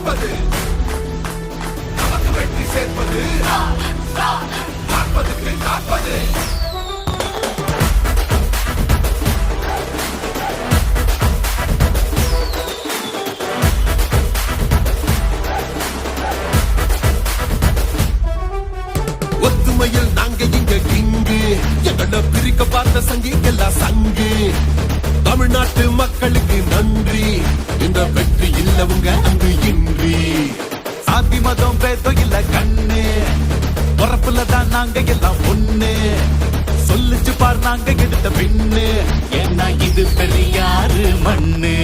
காப்பது நமக்கு வெற்றி சேர்ப்பது காப்பதுக்கு காப்பது ஒத்துமையில் நாங்க இங்க கிங்கு எங்களை பிரிக்க பார்த்த சங்கிக்கெல்லாம் சங்கு தமிழ்நாட்டு மக்களுக்கு நன்றி இந்த வெற்றி இல்லவங்க அங்கு இன்றி சாதி மதம் பேதம் இல்ல கண்ணு பொறப்புல தான் நாங்க எல்லாம் ஒண்ணு சொல்லிச்சு பார் நாங்க எடுத்த பின்னு ஏன்னா இது பெரியாரு மண்ணு